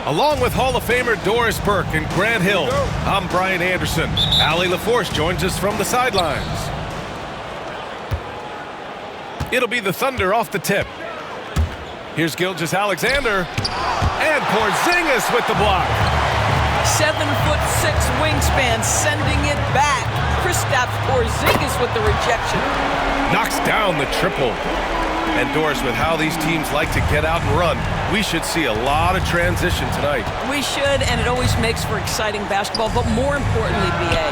Along with Hall of Famer Doris Burke and Grant Hill, I'm Brian Anderson. Allie LaForce joins us from the sidelines. It'll be the Thunder off the tip. Here's Gilgeous-Alexander, and Porzingis with the block. 7'6" wingspan, sending it back. Kristaps Porzingis with the rejection. Knocks down the triple. And Doris, with how these teams like to get out and run, we should see a lot of transition tonight. We should, and it always makes for exciting basketball. But more importantly, B.A.,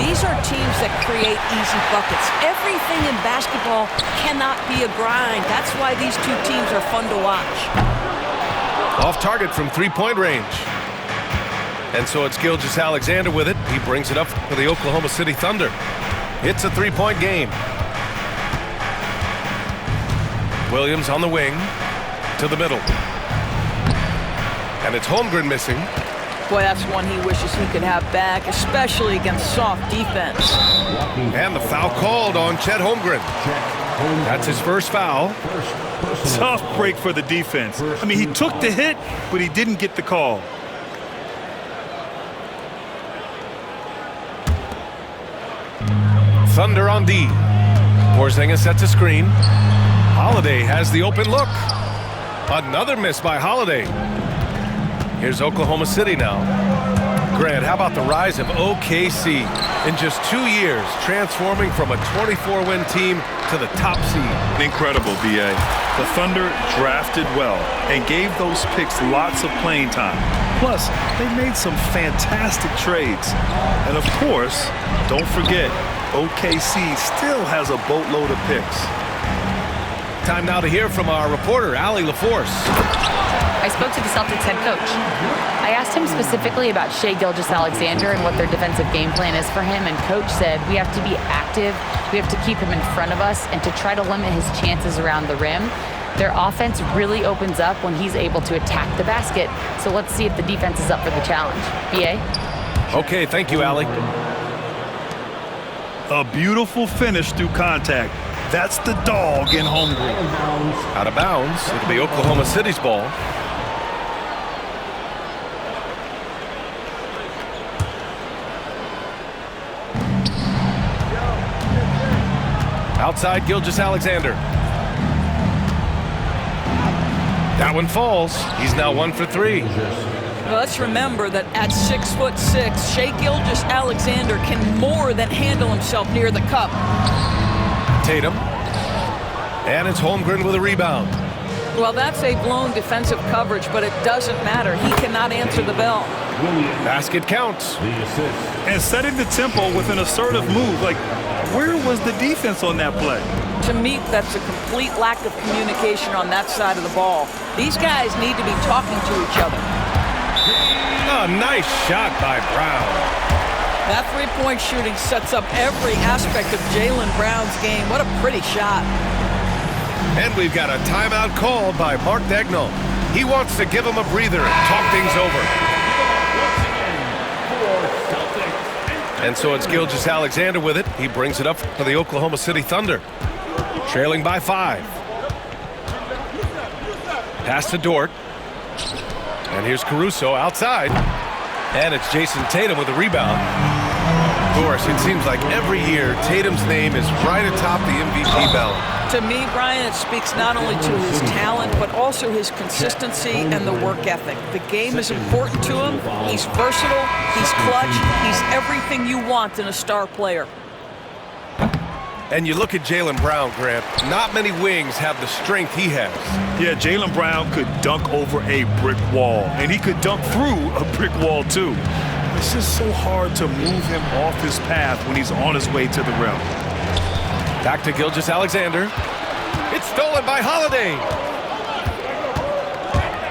these are teams that create easy buckets. Everything in basketball cannot be a grind. That's why these two teams are fun to watch. Off target from three-point range. And so it's Gilgeous-Alexander with it. He brings it up for the Oklahoma City Thunder. It's a three-point game. Williams on the wing to the middle. And it's Holmgren missing. Boy, that's one he wishes he could have back, especially against soft defense. And the foul called on Chet Holmgren. That's his first foul. Tough break for the defense. I mean, he took the hit, but he didn't get the call. Thunder on D. Porzingis sets a screen. Holiday has the open look. Another miss by Holiday. Here's Oklahoma City now. Grant, how about the rise of OKC in just 2 years, transforming from a 24-win team to the top seed? Incredible, B.A. The Thunder drafted well and gave those picks lots of playing time. Plus, they made some fantastic trades. And of course, don't forget, OKC still has a boatload of picks. Time now to hear from our reporter, Allie LaForce. I spoke to the Celtics head coach. I asked him specifically about Shai Gilgeous-Alexander and what their defensive game plan is for him, and coach said we have to be active, we have to keep him in front of us, and to try to limit his chances around the rim. Their offense really opens up when he's able to attack the basket, so let's see if the defense is up for the challenge. B.A.? Okay, thank you, Allie. A beautiful finish through contact. That's the dog in Holmgren. Out of bounds. It'll be Oklahoma City's ball. Outside, Gilgeous-Alexander. That one falls. He's now 1 for 3. Well, let's remember that at 6'6", Shai Gilgeous-Alexander can more than handle himself near the cup. Tatum. And it's Holmgren with a rebound. Well, that's a blown defensive coverage, but it doesn't matter. He cannot answer the bell. Basket counts. And setting the tempo with an assertive move. Like, where was the defense on that play? To me, that's a complete lack of communication on that side of the ball. These guys need to be talking to each other. A nice shot by Brown. That three-point shooting sets up every aspect of Jaylen Brown's game. What a pretty shot. And we've got a timeout called by Mark Daigneault. He wants to give him a breather and talk things over. And so it's Gilgeous-Alexander with it. He brings it up for the Oklahoma City Thunder. Trailing by 5. Pass to Dort. And here's Caruso outside. And it's Jason Tatum with a rebound. Doris, it seems like every year Tatum's name is right atop the MVP ballot. To me, Brian, it speaks not only to his talent, but also his consistency and the work ethic. The game is important to him. He's versatile. He's clutch. He's everything you want in a star player. And you look at Jaylen Brown, Grant. Not many wings have the strength he has. Yeah, Jaylen Brown could dunk over a brick wall, and he could dunk through a brick wall, too. It's just so hard to move him off his path when he's on his way to the rim. Back to Gilgeous-Alexander. It's stolen by Holiday.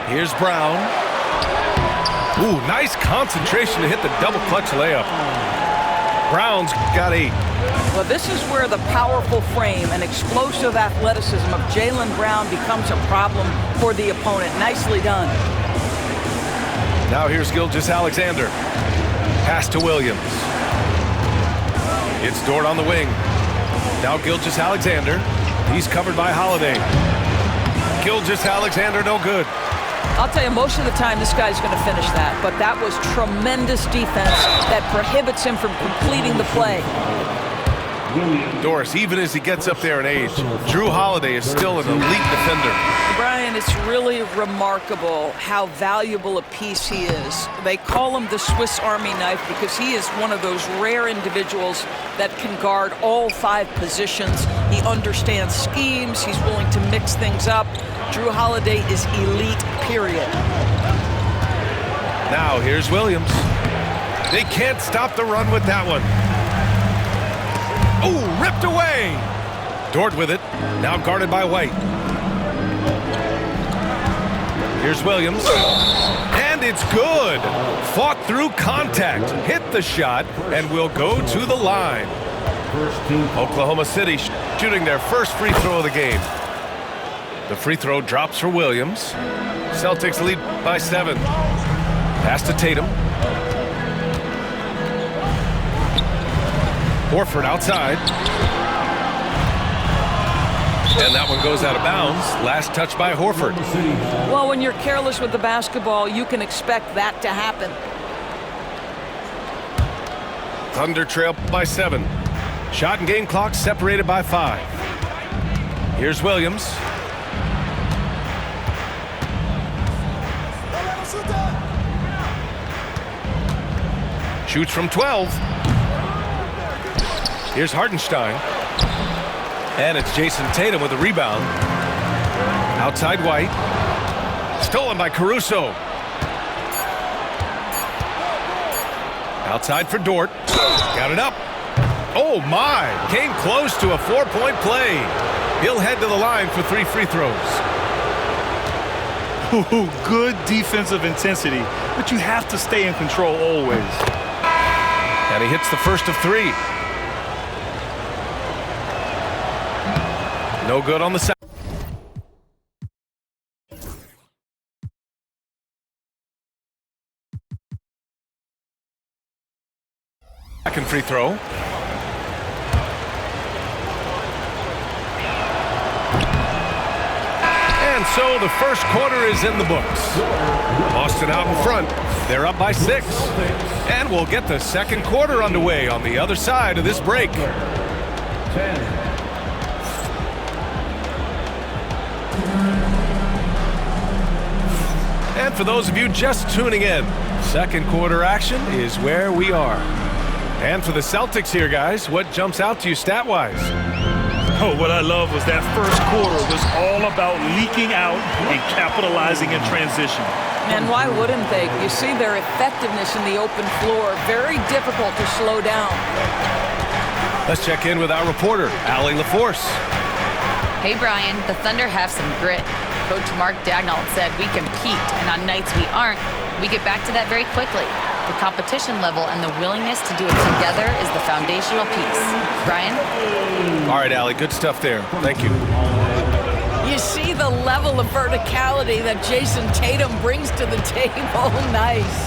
Here's Brown. Ooh, nice concentration to hit the double clutch layup. Brown's got 8. Well, this is where the powerful frame and explosive athleticism of Jaylen Brown becomes a problem for the opponent. Nicely done. Now here's Gilgeous-Alexander. Pass to Williams. It's Dort on the wing. Now Gilgeous-Alexander. He's covered by Holiday. Gilgeous-Alexander no good. I'll tell you, most of the time this guy's going to finish that, but that was tremendous defense that prohibits him from completing the play. Doris, even as he gets up there in age, Jrue Holiday is still an elite defender. Brian, it's really remarkable how valuable a piece he is. They call him the Swiss Army knife because he is one of those rare individuals that can guard all 5 positions. He understands schemes. He's willing to mix things up. Jrue Holiday is elite, period. Now here's Williams. They can't stop the run with that one. Oh, ripped away. Dort with it. Now guarded by White. Here's Williams. And it's good. Fought through contact. Hit the shot and will go to the line. Oklahoma City shooting their first free throw of the game. The free throw drops for Williams. Celtics lead by 7. Pass to Tatum. Horford outside. And that one goes out of bounds. Last touch by Horford. Well, when you're careless with the basketball, you can expect that to happen. Thunder trail by 7. Shot and game clock separated by 5. Here's Williams. Shoots from 12. Here's Hartenstein. And it's Jason Tatum with a rebound. Outside White. Stolen by Caruso. Outside for Dort. Got it up. Oh my! Came close to a 4-point play. He'll head to the line for 3 free throws. Ooh, good defensive intensity, but you have to stay in control always. And he hits the first of 3. No good on the second. Second free throw. And so the first quarter is in the books. Boston out in front. They're up by 6. And we'll get the second quarter underway on the other side of this break. 10. And for those of you just tuning in, second quarter action is where we are. And for the Celtics here, guys, what jumps out to you stat-wise? Oh, what I love was that first quarter was all about leaking out and capitalizing in transition. And why wouldn't they? You see their effectiveness in the open floor. Very difficult to slow down. Let's check in with our reporter, Allie LaForce. Hey, Brian, the Thunder have some grit. Coach Mark Daigneault said we compete, and on nights we aren't, we get back to that very quickly. The competition level and the willingness to do it together is the foundational piece. Brian? All right, Allie, good stuff there. Thank you. You see the level of verticality that Jason Tatum brings to the table. Nice.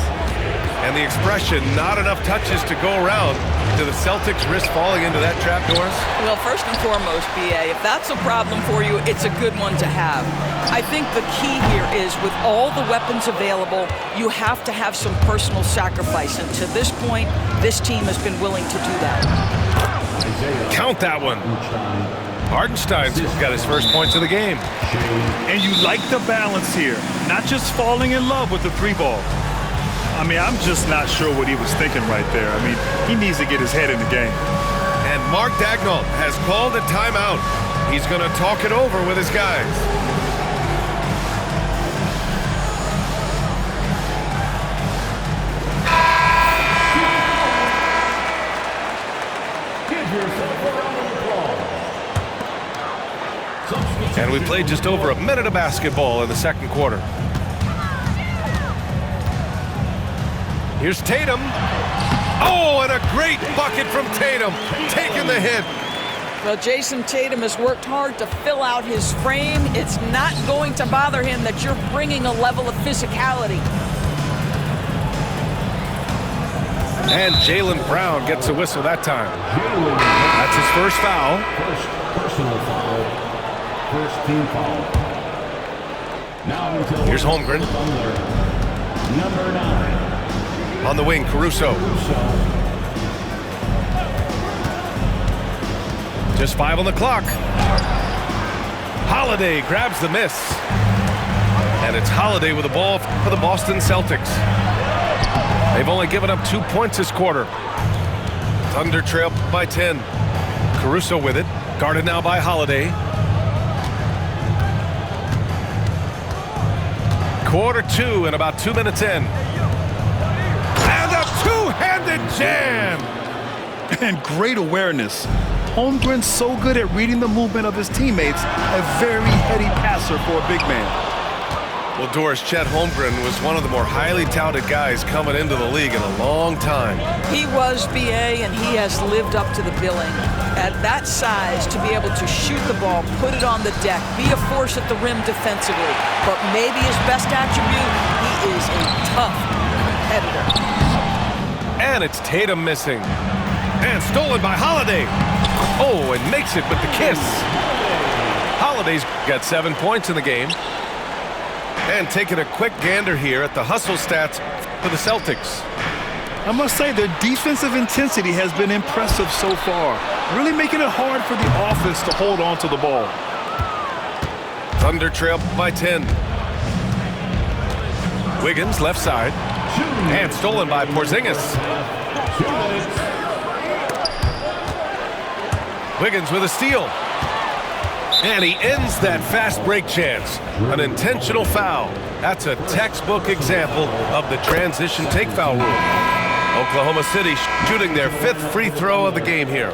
And the expression, not enough touches to go around. Do the Celtics risk falling into that trap, Doris? Well, first and foremost, B.A., if that's a problem for you, it's a good one to have. I think the key here is with all the weapons available, you have to have some personal sacrifice. And to this point, this team has been willing to do that. Count that one. Hartenstein's got his first points of the game. And you like the balance here, not just falling in love with the 3-ball. I mean, I'm just not sure what he was thinking right there. I mean, he needs to get his head in the game. And Mark Daigneault has called a timeout. He's going to talk it over with his guys. And we played just over a minute of basketball in the second quarter. Here's Tatum. Oh, and a great bucket from Tatum, taking the hit. Well, Jason Tatum has worked hard to fill out his frame. It's not going to bother him that you're bringing a level of physicality. And Jaylen Brown gets a whistle that time. That's his first foul. First personal foul. First team foul. Here's Holmgren. Number 9. On the wing, Caruso. Just 5 on the clock. Holiday grabs the miss. And it's Holiday with the ball for the Boston Celtics. They've only given up 2 points this quarter. Thunder trail by 10. Caruso with it. Guarded now by Holiday. Quarter 2 and about 2 minutes in. And a two-handed jam! And great awareness. Holmgren's so good at reading the movement of his teammates. A very heady passer for a big man. Well, Doris, Chet Holmgren was one of the more highly touted guys coming into the league in a long time. He was, B.A., and he has lived up to the billing. At that size, to be able to shoot the ball, put it on the deck, be a force at the rim defensively. But maybe his best attribute, he is a tough competitor. And it's Tatum missing. And stolen by Holiday. Oh, and makes it with the kiss. Holiday's got 7 points in the game. And taking a quick gander here at the hustle stats for the Celtics. I must say their defensive intensity has been impressive so far, really making it hard for the offense to hold on to the ball. Thunder trail by 10. Wiggins left side. And stolen by Porzingis. Wiggins with a steal. And he ends that fast break chance. An intentional foul. That's a textbook example of the transition take foul rule. Oklahoma City shooting their 5th free throw of the game here.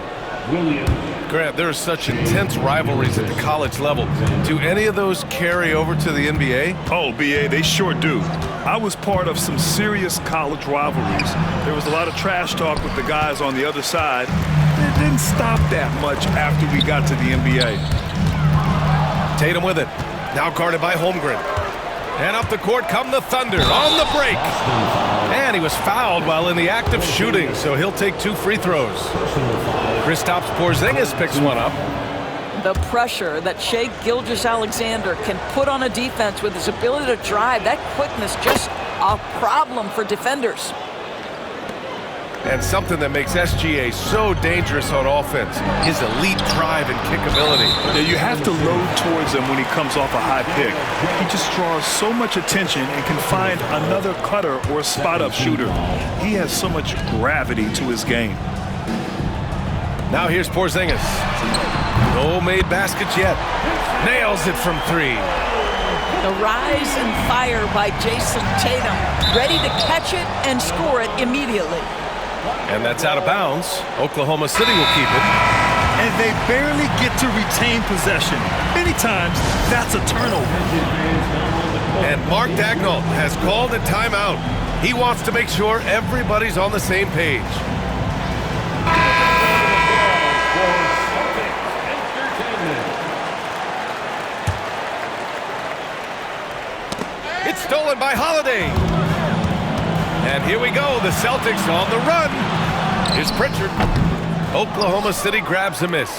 Grant, there are such intense rivalries at the college level. Do any of those carry over to the NBA? Oh, B.A., they sure do. I was part of some serious college rivalries. There was a lot of trash talk with the guys on the other side. It didn't stop that much after we got to the NBA. Tatum with it. Now guarded by Holmgren. And up the court come the Thunder on the break. And he was fouled while in the act of shooting, so he'll take 2 free throws. Kristaps Porzingis picks one up. The pressure that Shai Gilgeous-Alexander can put on a defense with his ability to drive, that quickness, just a problem for defenders. And something that makes SGA so dangerous on offense, his elite drive and kick ability. Yeah, you have to load towards him when he comes off a high pick. He just draws so much attention and can find another cutter or a spot-up shooter. He has so much gravity to his game. Now here's Porzingis. No made baskets yet. Nails it from 3. The rise and fire by Jason Tatum, ready to catch it and score it immediately. And that's out of bounds. Oklahoma City will keep it. And they barely get to retain possession. Many times, that's a turnover. And Mark Daigneault has called a timeout. He wants to make sure everybody's on the same page. It's stolen by Holiday. And here we go, the Celtics on the run. Here's Pritchard. Oklahoma City grabs a miss.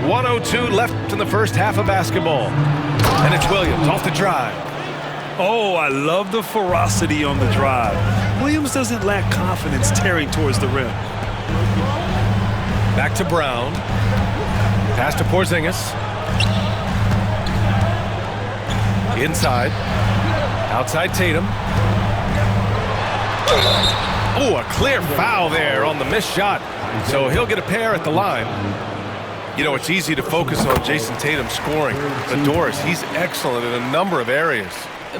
1:02 left in the first half of basketball. And it's Williams off the drive. Oh, I love the ferocity on the drive. Williams doesn't lack confidence tearing towards the rim. Back to Brown. Pass to Porzingis. Inside. Outside Tatum. Oh, a clear foul there on the missed shot. So he'll get a pair at the line. You know, it's easy to focus on Jason Tatum scoring. But Doris, he's excellent in a number of areas.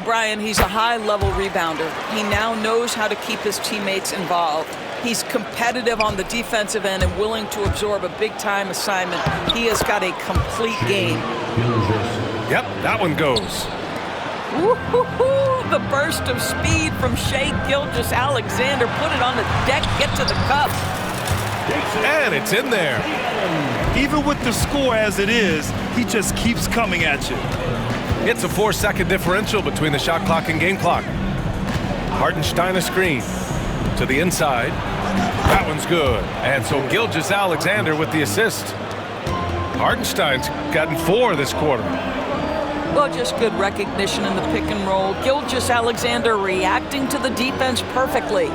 Brian, he's a high-level rebounder. He now knows how to keep his teammates involved. He's competitive on the defensive end and willing to absorb a big-time assignment. He has got a complete game. Yep, that one goes. Woo-hoo-hoo! The burst of speed from Shai Gilgeous-Alexander. Put it on the deck, get to the cup. And it's in there. Even with the score as it is, he just keeps coming at you. It's a 4-second differential between the shot clock and game clock. Hartenstein a screen to the inside. That one's good. And so Gilgeous-Alexander with the assist. Hartenstein's gotten 4 this quarter. Well, just good recognition in the pick and roll. Gilgeous-Alexander reacting to the defense perfectly.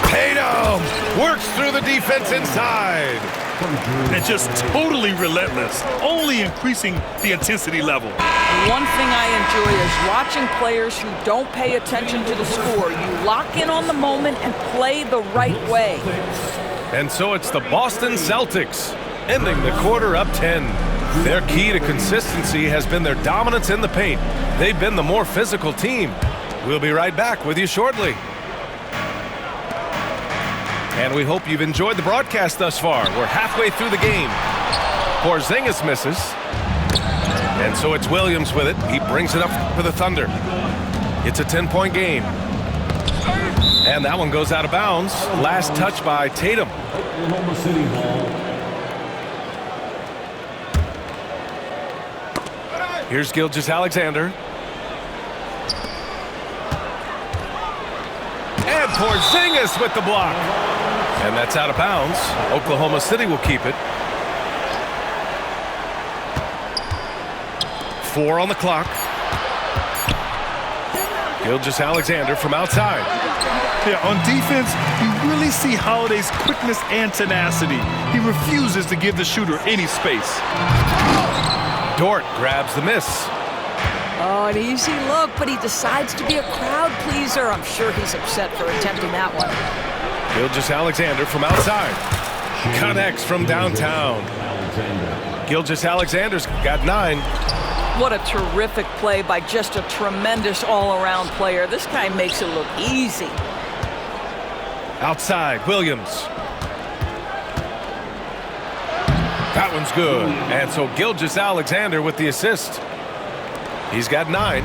Tatum works through the defense inside. And just totally relentless, only increasing the intensity level. One thing I enjoy is watching players who don't pay attention to the score. You lock in on the moment and play the right way. And so it's the Boston Celtics, ending the quarter up 10. Their key to consistency has been their dominance in the paint. They've been the more physical team. We'll be right back with you shortly. And we hope you've enjoyed the broadcast thus far. We're halfway through the game. Porzingis misses. And so it's Williams with it. He brings it up for the Thunder. It's a 10-point game. And that one goes out of bounds. Last touch by Tatum. Oklahoma City ball. Here's Gilgeous-Alexander. And Porzingis with the block. And that's out of bounds. Oklahoma City will keep it. 4 on the clock. Gilgeous-Alexander from outside. Yeah, on defense, you really see Holiday's quickness and tenacity. He refuses to give the shooter any space. Dort grabs the miss. Oh, an easy look, but he decides to be a crowd pleaser. I'm sure he's upset for attempting that one. Gilgeous-Alexander from outside. Connects from downtown. Gilgeous-Alexander's got 9. What a terrific play by just a tremendous all-around player. This guy makes it look easy. Outside, Williams. That one's good. And so Gilgeous-Alexander with the assist. He's got 9.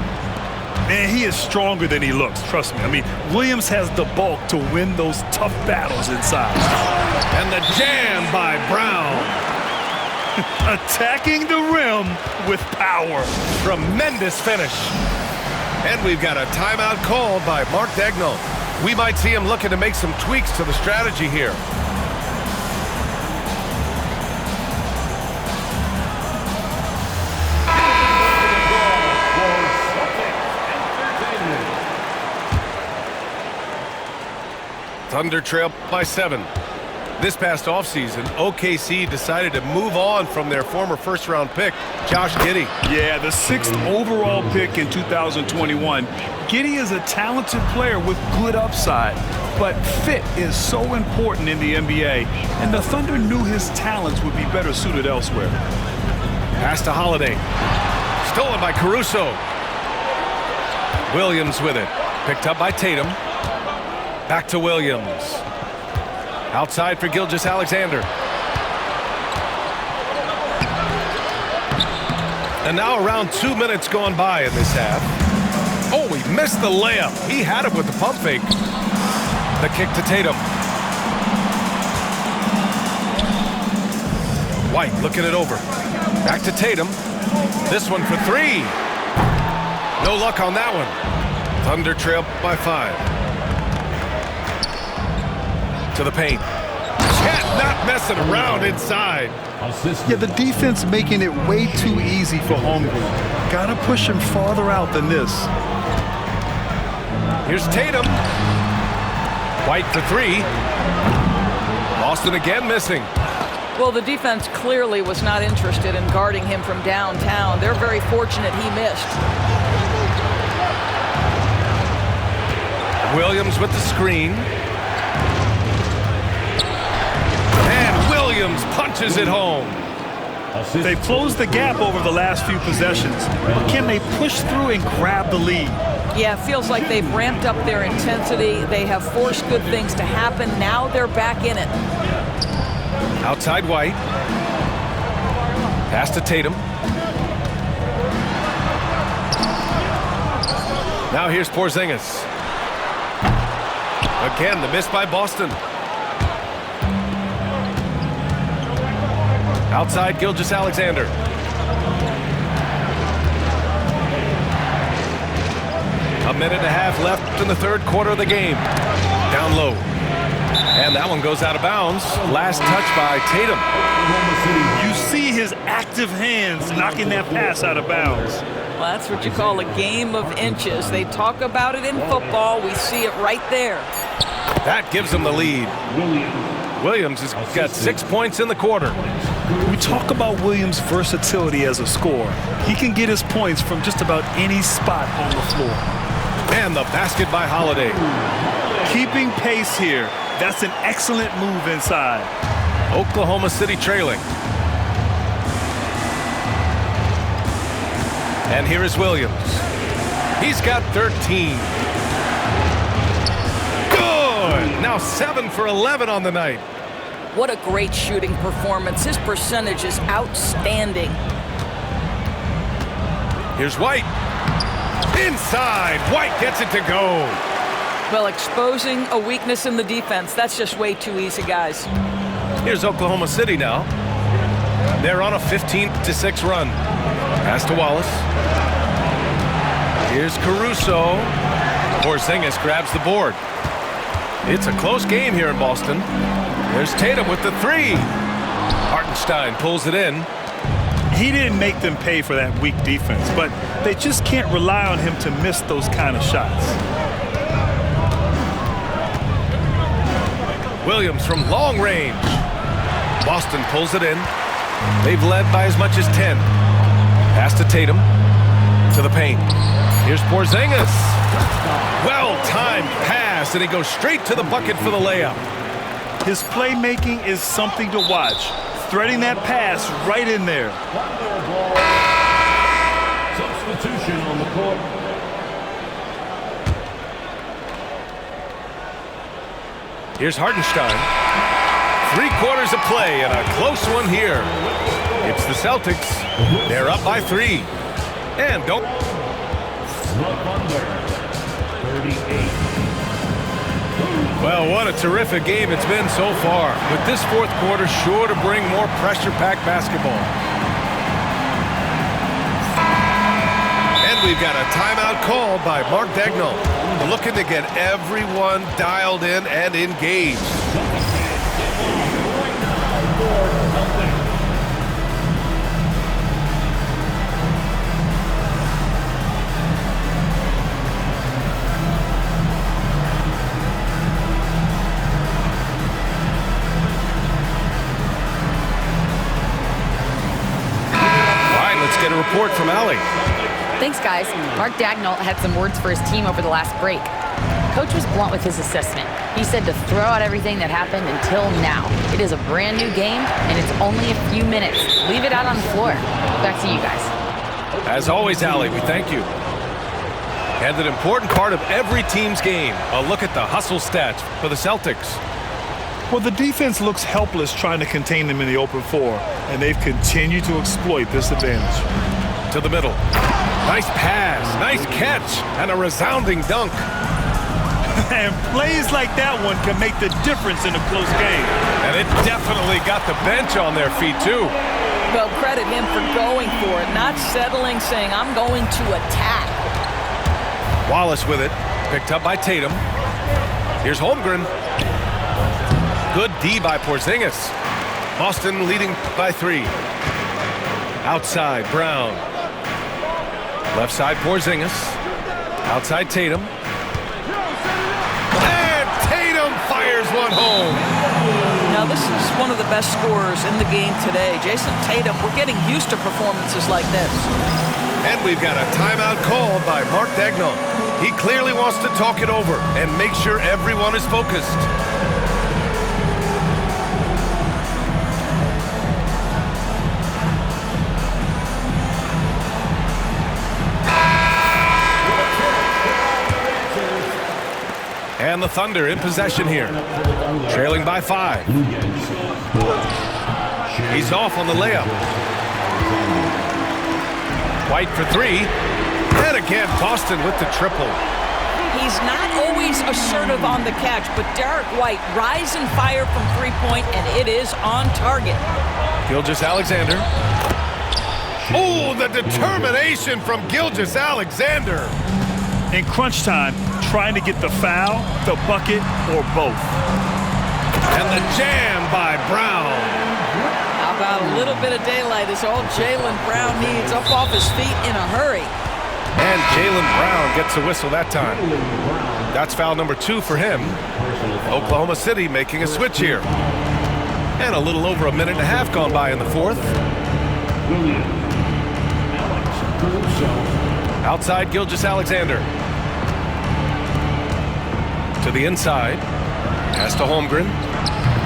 Man, he is stronger than he looks, trust me. I mean, Williams has the bulk to win those tough battles inside. And the jam by Brown. Attacking the rim with power. Tremendous finish. And we've got a timeout called by Mark Daigneault. We might see him looking to make some tweaks to the strategy here. Thunder trail by 7. This past offseason, OKC decided to move on from their former first-round pick, Josh Giddey. Yeah, the 6th overall pick in 2021. Giddey is a talented player with good upside, but fit is so important in the NBA, and the Thunder knew his talents would be better suited elsewhere. Pass to Holiday. Stolen by Caruso. Williams with it. Picked up by Tatum. Back to Williams. Outside for Gilgeous-Alexander. And now around 2 minutes gone by in this half. Oh, he missed the layup. He had it with the pump fake. The kick to Tatum. White looking it over. Back to Tatum. This one for 3. No luck on that one. Thunder trail by 5. To the paint. Chet not messing around inside. Yeah, the defense making it way too easy for home. Gotta push him farther out than this. Here's Tatum. White for 3. Boston again missing. Well, the defense clearly was not interested in guarding him from downtown. They're very fortunate he missed. Williams with the screen. Williams punches it home. They've closed the gap over the last few possessions, but can they push through and grab the lead? Yeah, it feels like they've ramped up their intensity. They have forced good things to happen. Now they're back in it. Outside White. Pass to Tatum. Now here's Porzingis. Again, the miss by Boston. Outside Gilgeous-Alexander. A minute and a half left in the third quarter of the game. Down low. And that one goes out of bounds. Last touch by Tatum. You see his active hands knocking that pass out of bounds. Well, that's what you call a game of inches. They talk about it in football. We see it right there. That gives them the lead. Williams has got 6 points in the quarter. We talk about Williams' versatility as a scorer. He can get his points from just about any spot on the floor. And the basket by Holiday. Keeping pace here. That's an excellent move inside. Oklahoma City trailing. And here is Williams. He's got 13. Good! Now 7 for 11 on the night. What a great shooting performance. His percentage is outstanding. Here's White. Inside. White gets it to go. Well, exposing a weakness in the defense, that's just way too easy, guys. Here's Oklahoma City now. They're on a 15-6 run. Pass to Wallace. Here's Caruso. Porzingis grabs the board. It's a close game here in Boston. There's Tatum with the three. Hartenstein pulls it in. He didn't make them pay for that weak defense, but they just can't rely on him to miss those kind of shots. Williams from long range. Boston pulls it in. They've led by as much as 10. Pass to Tatum. To the paint. Here's Porzingis. Well-timed pass, and he goes straight to the bucket for the layup. His playmaking is something to watch. Threading that pass right in there. Substitution on the court. Here's Hartenstein. 3 quarters of play and a close one here. It's the Celtics. They're up by 3. And don't. The Thunder, 38. Well, what a terrific game it's been so far. With this fourth quarter sure to bring more pressure-packed basketball. And we've got a timeout called by Mark Daigneault, looking to get everyone dialed in and engaged. Get a report from Allie. Thanks, guys. Mark Daigneault had some words for his team over the last break. Coach was blunt with his assessment. He said to throw out everything that happened until now. It is a brand new game, and it's only a few minutes. Leave it out on the floor. Back to you guys. As always, Allie, we thank you. And an important part of every team's game, a look at the hustle stats for the Celtics. Well, the defense looks helpless trying to contain them in the open floor, and they've continued to exploit this advantage. To the middle. Nice pass, nice catch, and a resounding dunk. And plays like that one can make the difference in a close game. And it definitely got the bench on their feet, too. Well, credit him for going for it, not settling, saying, I'm going to attack. Wallace with it, picked up by Tatum. Here's Holmgren. Good D by Porzingis. Boston leading by 3. Outside, Brown. Left side, Porzingis. Outside, Tatum. And Tatum fires one home. Now, this is one of the best scorers in the game today. Jason Tatum, we're getting used to performances like this. And we've got a timeout called by Mark Daigneault. He clearly wants to talk it over and make sure everyone is focused. And the Thunder in possession here, trailing by 5. He's off on the layup. White for 3. And again, Boston with the triple. He's not always assertive on the catch, but Derek White, rise and fire from three-point, and it is on target. Gilgeous-Alexander. Oh, the determination from Gilgeous-Alexander. In crunch time, trying to get the foul, the bucket, or both. And the jam by Brown. How about a little bit of daylight is all Jaylen Brown needs, up off his feet in a hurry. And Jaylen Brown gets a whistle that time. That's foul number 2 for him. Oklahoma City making a switch here. And a little over a minute and a half gone by in the fourth. Outside Gilgeous-Alexander. To the inside. Pass to Holmgren.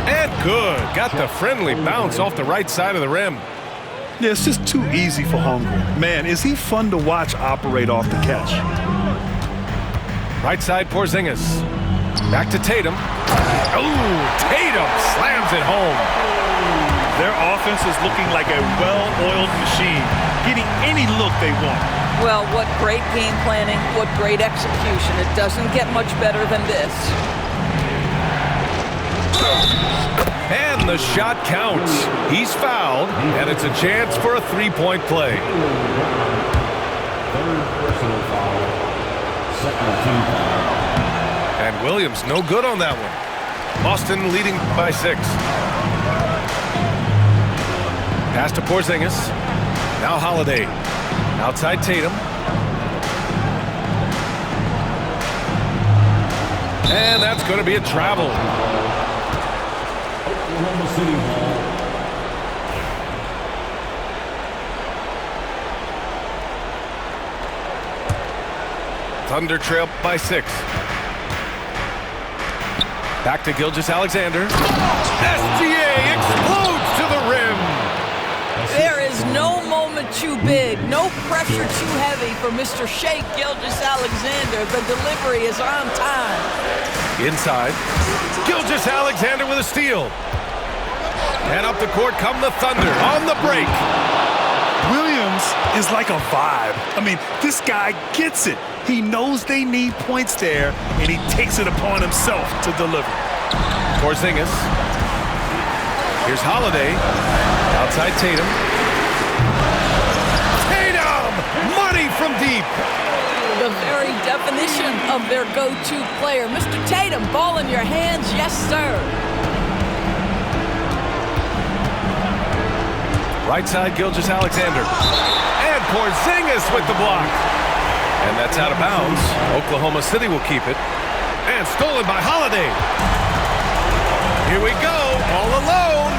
And good. Got the friendly bounce off the right side of the rim. Yeah, it's just too easy for Holmgren. Man, is he fun to watch operate off the catch. Right side Porzingis. Back to Tatum. Oh, Tatum slams it home. Their offense is looking like a well-oiled machine, getting any look they want. Well, what great game planning, what great execution. It doesn't get much better than this. And the shot counts. He's fouled, and it's a chance for a three-point play. Third personal foul. Second team foul. And Williams no good on that one. Boston leading by 6. Pass to Porzingis. Now Holiday. Outside Tatum. And that's going to be a travel. Oklahoma City ball. Thunder trail by 6. Back to Gilgeous-Alexander. SGA explodes to the rim. There is no moment too big, no pressure too heavy for Mr. Shai Gilgeous-Alexander. The delivery is on time. Inside. Gilgeous-Alexander with a steal. And up the court come the Thunder on the break. Williams is like a vibe. I mean, this guy gets it. He knows they need points there, and he takes it upon himself to deliver. Porzingis. Here's Holiday. Outside Tatum. Tatum! Money from deep. The very definition of their go-to player. Mr. Tatum, ball in your hands, yes, sir. Right side, Gilgeous-Alexander. And Porzingis with the block. And that's out of bounds. Oklahoma City will keep it. And stolen by Holiday. Here we go, all alone.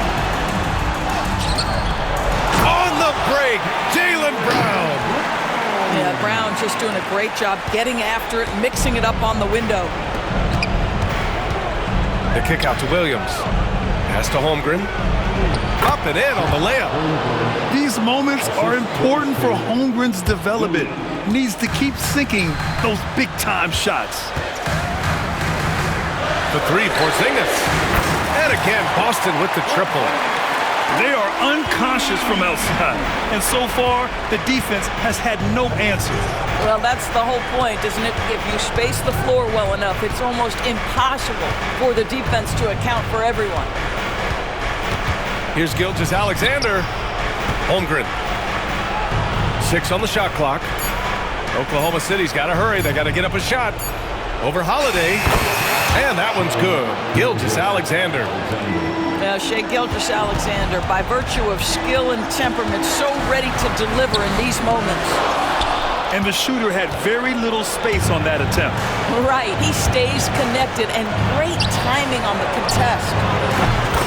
On the break, Jaylen Brown. Yeah, Brown just doing a great job getting after it, mixing it up on the window. The kick out to Williams. Pass to Holmgren. Up and in on the layup. These moments are important for Holmgren's development. Needs to keep sinking those big-time shots. The 3, Porzingis. And again, Boston with the triple. They are unconscious from outside, and so far, the defense has had no answer. Well, that's the whole point, isn't it? If you space the floor well enough, it's almost impossible for the defense to account for everyone. Here's Gilgeous-Alexander. Holmgren. 6 on the shot clock. Oklahoma City's got to hurry. They got to get up a shot. Over Holiday. And that one's good. Gilgeous-Alexander. Now, Shai Gilgeous-Alexander, by virtue of skill and temperament, so ready to deliver in these moments. And the shooter had very little space on that attempt. Right, he stays connected, and great timing on the contest.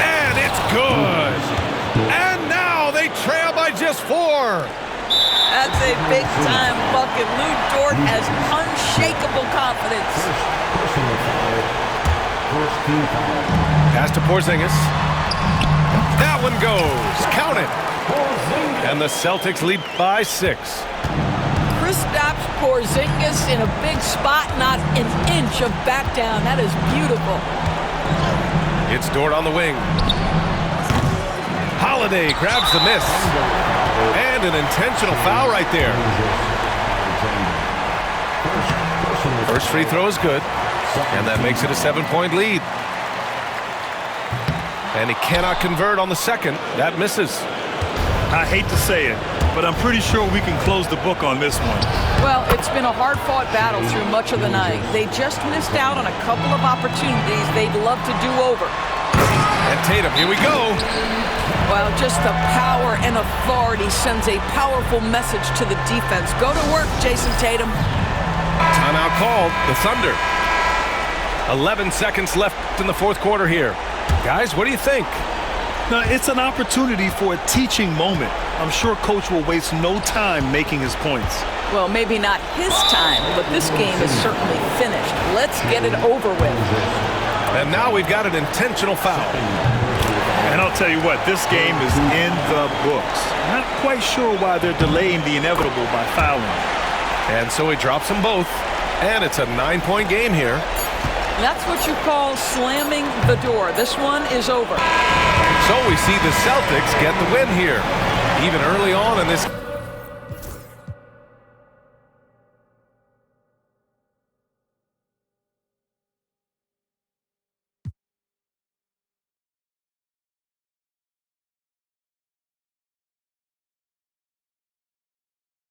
And it's good. And now they trail by just 4. That's a big-time bucket. Lou Dort has unshakable confidence. Personal foul. First team foul. Pass to Porzingis. That one goes. Count it. And the Celtics lead by 6. Kristaps Porzingis in a big spot, not an inch of back down. That is beautiful. It's Dort on the wing. Holiday grabs the miss. And an intentional foul right there. First free throw is good. And that makes it a 7-point lead. And he cannot convert on the second. That misses. I hate to say it, but I'm pretty sure we can close the book on this one. Well, it's been a hard-fought battle through much of the night. They just missed out on a couple of opportunities they'd love to do over. And Tatum, here we go. Well, just the power and authority sends a powerful message to the defense. Go to work, Jason Tatum. Timeout called. The Thunder. 11 seconds left in the fourth quarter here. Guys, what do you think? Now, it's an opportunity for a teaching moment. I'm sure Coach will waste no time making his points. Well, maybe not his time, but this game is certainly finished. Let's get it over with. And now we've got an intentional foul. And I'll tell you what, this game is in the books. Not quite sure why they're delaying the inevitable by fouling. And so he drops them both. And it's a 9-point game here. That's what you call slamming the door. This one is over. So we see the Celtics get the win here. Even early on in this